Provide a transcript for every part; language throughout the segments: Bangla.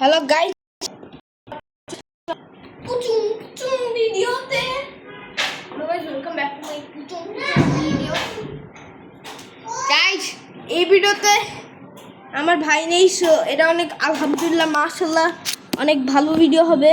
হ্যালো গাইস, ভিডিওতে welcome back to my video. Guys, এই ভিডিওতে আমার ভাই নেই, সো এটা অনেক আলহামদুলিল্লাহ মাশাআল্লাহ অনেক ভালো ভিডিও হবে।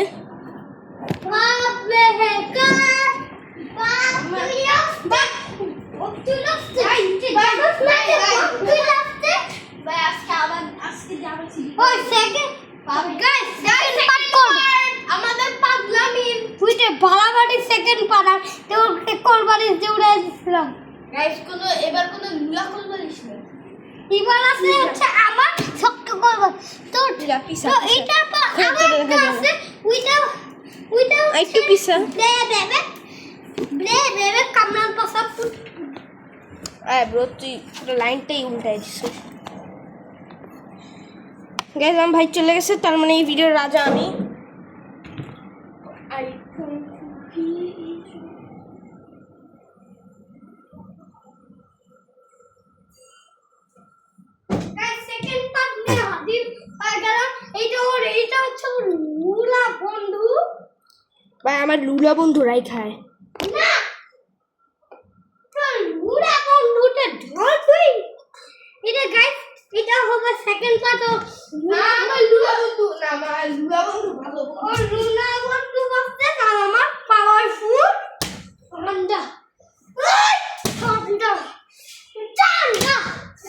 আমাদের পাগলামির ফুইটে বাড়াবাড়ি সেকেন্ড পাড়ার তো কোরবানি জুড়ে দিছিলাম গাইস। এবার কোনো লুলা কোরবানিস না, এবার আছে হচ্ছে আমার শক্ত করব তো পিছা তো এটা পর আমার আছে ওইটা একটু পিছা ব্লে কামরান পাসা ব্রো তুই পুরো লাইনটাই উল্টাই দিছিস। গাইস আমার ভাই চলে গেছে, তার মানে এই ভিডিওর রাজা আমি। ভাই আমার লুলা বন্ধুরাই খায় না, লুলা বন্ধুটা ধরবি এটা গাইস। এটা হবে সেকেন্ড পার্ট অফ আমার লুলা বন্ধু না, আমার লুলা বন্ধু ভালো আর লুলা বন্ধু করতে না আমার পাওয়ারফুল হান্ডা হান্ডা জানা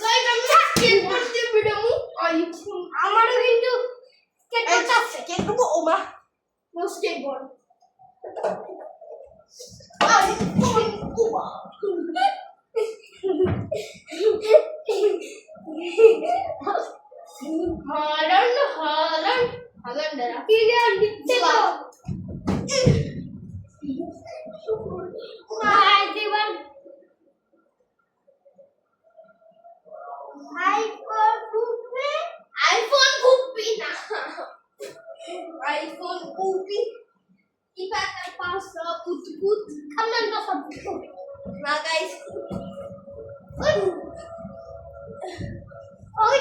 গাইস। আমি স্কেট করতে ভিডিও আমারও কিন্তু স্কেট করতে আছে কিন্তু ওমা no skateboard iPhone Ubi kita akan pasal put kanan pasal put nah guys. Oi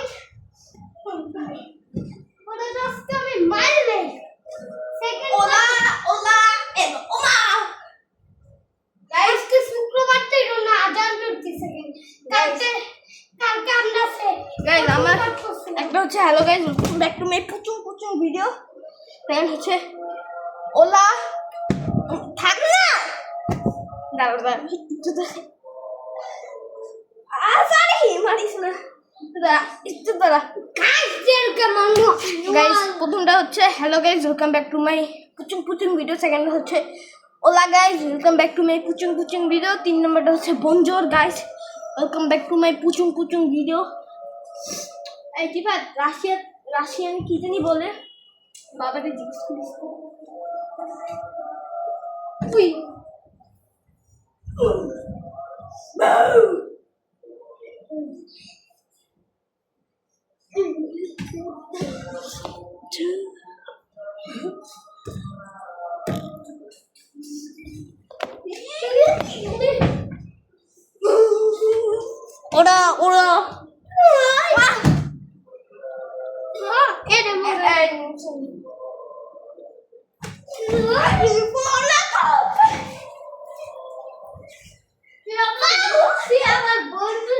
udah das kami maile second ola oma guys ke শুক্রবার তো না আজান করতে সেকেন্ড কালকে আমরা সে গাইস আমার একটা হচ্ছে hello guys, welcome back to my পুচুং ভিডিও। প্ল্যান হচ্ছে ওলা থাক না দাঁড়া সরি মারিস না গাইস। প্রথমটা হচ্ছে hello guys, welcome back to my পুচুং ভিডিও। সেকেন্ড হচ্ছে ওলা guys, welcome back to my পুচুং ভিডিও। 3 নম্বরটা হচ্ছে বনজোর guys, welcome back to my পুচুং ভিডিও। এই কি ভাই রাশিয়ান কি জানি বলে, বাবাকে জিজ্ঞেস করিস তুই। ওরা আমার বন্ধু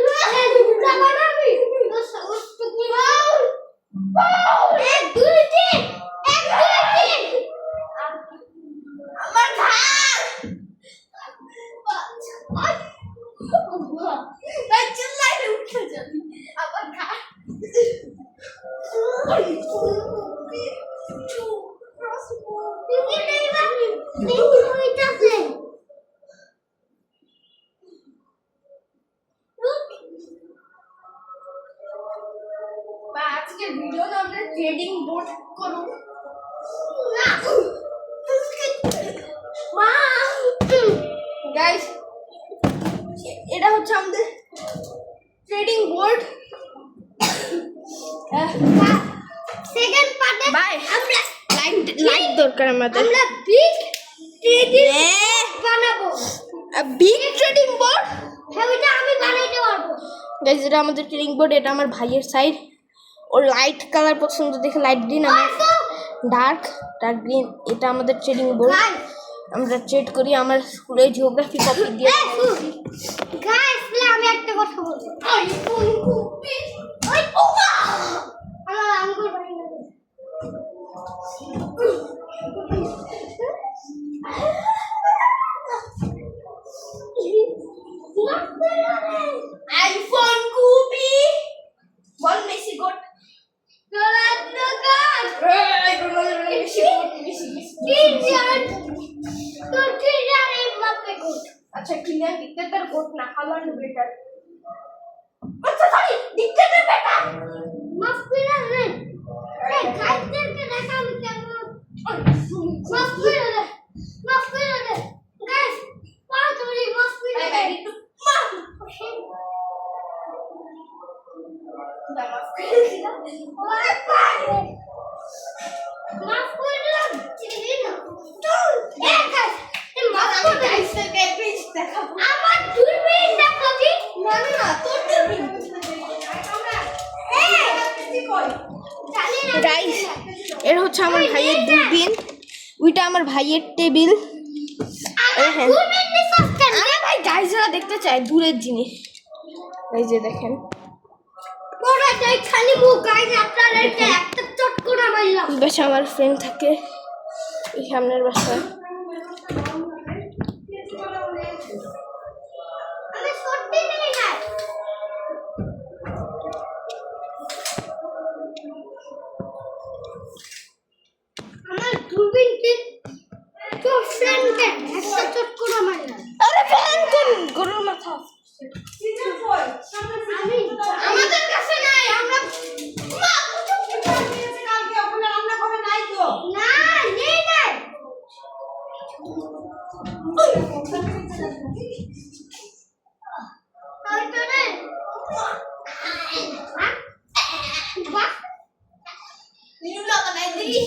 আজকের ভিডিও আমরা ট্রেডিং বোর্ড করব না গাইস। এটা হচ্ছে আমাদের ট্রেডিং বোর্ড। সেকেন্ড পার্টে বাই আমরা লাইক দরকার আমাদের, আমরা বিগ ট্রেডিং বানাবো। বিগ ট্রেডিং বোর্ড হ্যাঁ ওটা আমি বানাইতে পারবো গাইস। এটা আমাদের ট্রেডিং বোর্ড, এটা আমার ভাইয়ের সাইড। ওর লাইট কালার পছন্দ দেখে লাইট গ্রিন, আমার ডার্ক গ্রিন। এটা আমাদের ট্রেডিং বোর্ড, আমরা ট্রেড করি। আমার স্কুলে জিওগ্রাফি কপি দিয়ে গাইস আমি একটা কথা বলবো। আইফোন কপি ওই ওমা আমার আঙ্গুল ভাঙে গেছে। আইফোন কপি বল Messi GOAT Ronaldo GOAT Messi GOAT Messi Kylian তো কিলিয়ান এমবাপ্পে গোট। আচ্ছা কিলিয়ান ডিক্টেটর গোট না, হল্যান্ড বেটার। আচ্ছা সরি ডিক্টেটর বেটার মাফ করে দে এই গাইসদেরকে দেখা আমি কেমন মাফ করে দে গাইস পাঁচ মিনিট মাফ করে দে একটু মাফ ওরে পাগল মাফ করে দিলাম চিনি না এই গাইস এই মাফ করে দে গাইসকে পেজ দেখাবো। আমার দূরবীন দেখাবি না না না তোর দূরবীন গাইস এর হচ্ছে আমার ভাইয়ের দূরবীন, ওইটা আমার ভাইয়ের টেবিল। আরে ভাই গাইসরা দেখতে চায় দূরের জিনিস, এই যে দেখেন ওরা তাই খালি মুখ গাইস আপনারা একটা চট করে মারলাম। এই বাসায় আমার ফ্রেন্ড থাকে, এই সামনের বাসায়। আমি সত্যি নেই না আমার দূরবীনটি তো ফ্রেন্ডকে একটা চট করে মারলাম। আরে ফ্যান কোন গরুর মাথা আমি আমাদের কাছে নাই আমরা মা কালকে আপনার রান্না করে নাই তো না নেই নাই ওই তো রে বাহ নিউলা বানাই দিই।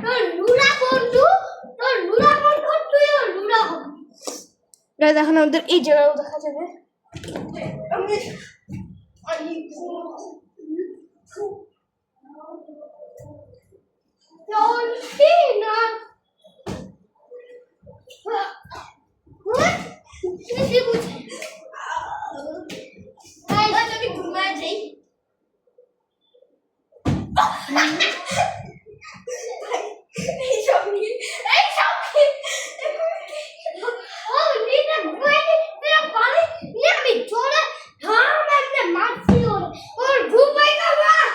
তোর লুলা বন্ধু তুই ওর লুলা বন্ধু। গাইস এখন আমাদের এই জায়গাও দেখা যাবে। Tina. What? Ini bukan. Hai, tapi gimana sih? Shoki. Oh, ini dah gue ni dah balik. Ni ambil coba. हाँ मैंने माफी हो और घूमाई का वाह.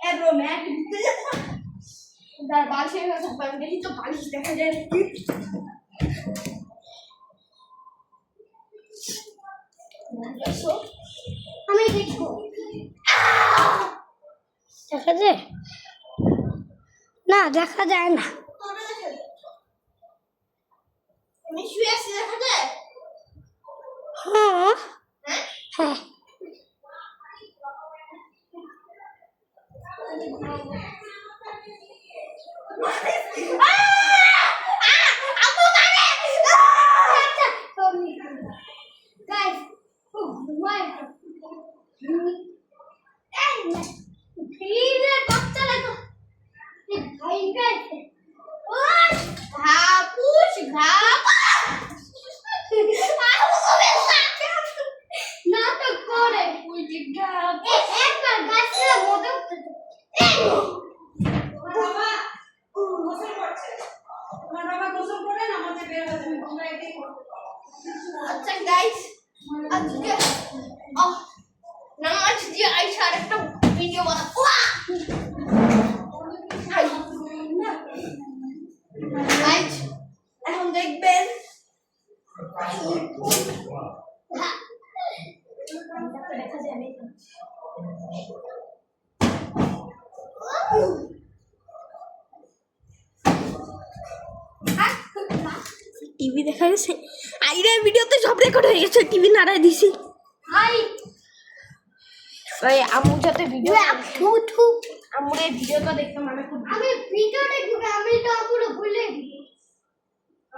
এব্রো ম্যাট দাঁড়া বালিশের কথা বল, দেখি তো বালিশ দেখা যায় নাকি। আমি দেখবো দেখা যায় না, দেখা যায় না। আমি শুয়ে আছি, দেখা যায়? হ্যাঁ হ্যাঁ Guys, why? বাচ্চা লাগো ভাই গাইস ওই ঘাপুস ঘাপ নাটক করে ওই যে ঘাপ একবার গাছের মধ্যে উঠতে বাবা গোসল করছে, তোমার বাবা গোসল করে নামাজে বের হয়ে যাবে, তোমরা এটাই করো। আচ্ছা গাইস আজকে নামাজ দিয়ে আইসা আরেকটা ভিডিও বানাবো। গাইস এখন দেখবেন দেখা যাবে টিভি দেখা গেছে। আইরে ভিডিওতে সব রেকর্ড হয়ে গেছে, টিভি নাড়াই দিছি। হাই ভাই আমু যাতে ভিডিও থু আমুর এই ভিডিওটা দেখতে মানে খুব আমি ভিডিও দেখব, আমি তো পুরো ভুলে গেছি।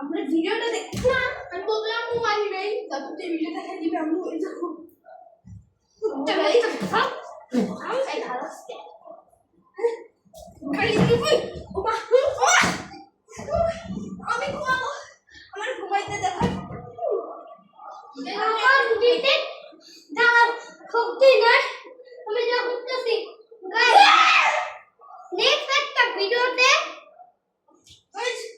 আমরা ভিডিওটা দেখি না, আমি বলবো আম্মু মারি নাই, তারপর তুই ভিডিও দেখা দিবি আম্মু এই দেখো এই তো খাও খাও এই দাঁড়াচ্ছে খালি তুই ওমা আমি ঘুমাবো, আমার ঘুমাইতে দেখ। আমার দিতে দাঁড়াও শক্তি নাই, আমি যা করতেছি নেক্সট একটা ভিডিওতে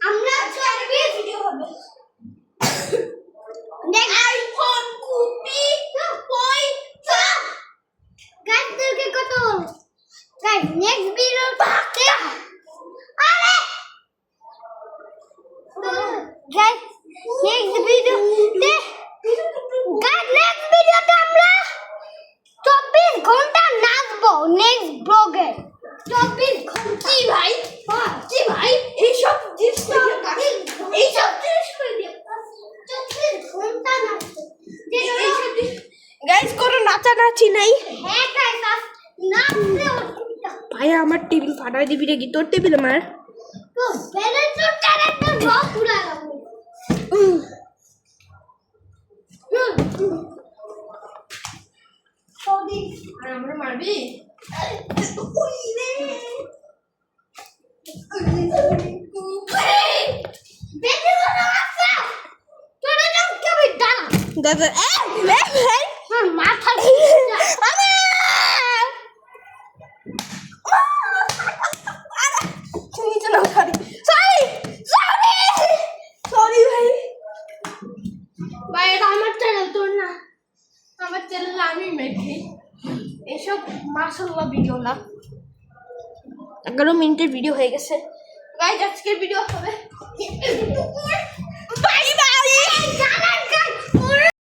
আমরা চলবে ভিডিও হবে আইফোন কুপি পয়সা গাইস দেখে কত গাইস নেক্সট ভিডিওতে আরে গাইস নেক্সট ভিডিওতে গাইস নেক্সট ভিডিওতে আমরা 24 ঘন্টা নাচবো নেক্সট ব্লগে 24 ঘন্টা কি ভাই কি ভাই এইসব জিনিস এইসব জিনিস 24 ঘন্টা নাচবো গাইস কোনো নাচানাচি নাই। হ্যাঁ গাইস নাচতে ওঠা ভাই আমার টেবিল ফাটাই দিবি রে, কি তোর টেবিল আমার তো ব্যালেন্সর ক্যারেক্টার বহুত পুরা লাগবে সরি আর আমরা মারবি বেশি বড় আছে তোরা নাম কবি দাঁড়া দাদা ভাই আমার মাথা নিচে নাও সরি সরি সরি সরি ভাই ভাই এটা আমার চ্যানেল তোর না, আমার চ্যানেল আমি মেখে এসব মাশাআল্লাহ ভিডিও না 11 মিনিটের ভিডিও হয়ে গেছে গাইস, আজকের ভিডিও হবে বাই বাই।